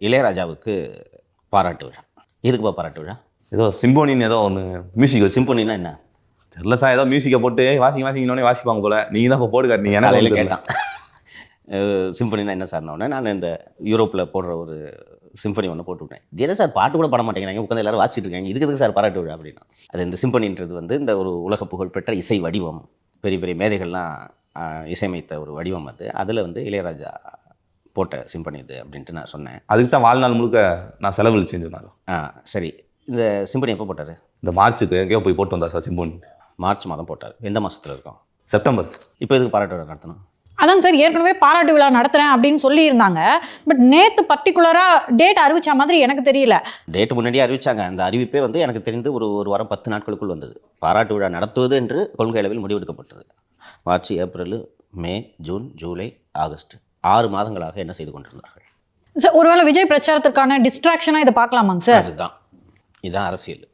இளையராஜாவுக்கு பாராட்டு விழா. எதுக்குப்பா பாராட்டு விழா? ஏதோ சிம்போனின்னு ஏதோ ஒன்று மியூசிக் சிம்பொனின்னா என்ன? தெரியல சார், ஏதோ மியூசிக்கை போட்டு வாசிங்கன்னே வாசிப்பாங்க போல. நீங்கள் தான் இப்போ போட்டு காட்டினீங்க. காலையில் எனக்கு கேட்டான் சிம்பொனின்னா என்ன சார்னோடனே நான் இந்த யூரோப்பில் போடுற ஒரு சிம்பனி ஒன்று போட்டுவிட்டேன். இது என்ன சார் பாட்டு கூட பாட மாட்டேங்கிறாங்க, உட்காந்து எல்லாரும் வாசிச்சுட்டு இருக்காங்க, இதுக்கு எதுக்கு சார் பாராட்டு விழா அப்படின்னா. அது இந்த சிம்பனின்றது வந்து இந்த ஒரு உலக புகழ்பெற்ற இசை வடிவம், பெரிய பெரிய மேதைகள்லாம் இசையமைத்த ஒரு வடிவம். அதில் வந்து இளையராஜா போட்ட சிம்பனி இது அப்படின்ட்டு நான் சொன்னேன். அதுக்கு தான் வாழ்நாள் முழுக்க நான் செலவழிச்சேன்னு சொன்னார். சரி, இந்த சிம்பனி எப்போ போட்டார்? இந்த மார்ச்சுக்கு எங்கேயோ போய் போட்டு வந்தார் சார் சிம்போனி. மார்ச் மாதம் போட்டார். எந்த மாதத்தில் இருக்கோம்? செப்டம்பர். இப்போ எதுக்கு பாராட்டு விழா நடத்தணும்? அதான் சார், ஏற்கனவே பாராட்டு விழா நடத்துகிறேன் அப்படின்னு சொல்லியிருந்தாங்க. பட் நேற்று பர்டிகுலராக டேட் அறிவிச்ச மாதிரி எனக்கு தெரியல. டேட் முன்னாடியே அறிவிச்சாங்க. அந்த அறிவிப்பே வந்து எனக்கு தெரிந்து ஒரு வாரம் 10 நாட்களுக்குள் வந்தது. பாராட்டு விழா நடத்துவது என்று கொள்கை அளவில் முடிவெடுக்கப்பட்டது. மார்ச், ஏப்ரல், மே, ஜூன், ஜூலை, ஆகஸ்ட் 6 மாதங்களாக என்ன செய்து கொண்டிருந்தார்கள்? சார், ஒருவேளை விஜய் பிரச்சாரத்திற்கான டிஸ்ட்ராக்ஷனாக இதை பார்க்கலாமாங்க சார்? இதுதான் அரசியல்.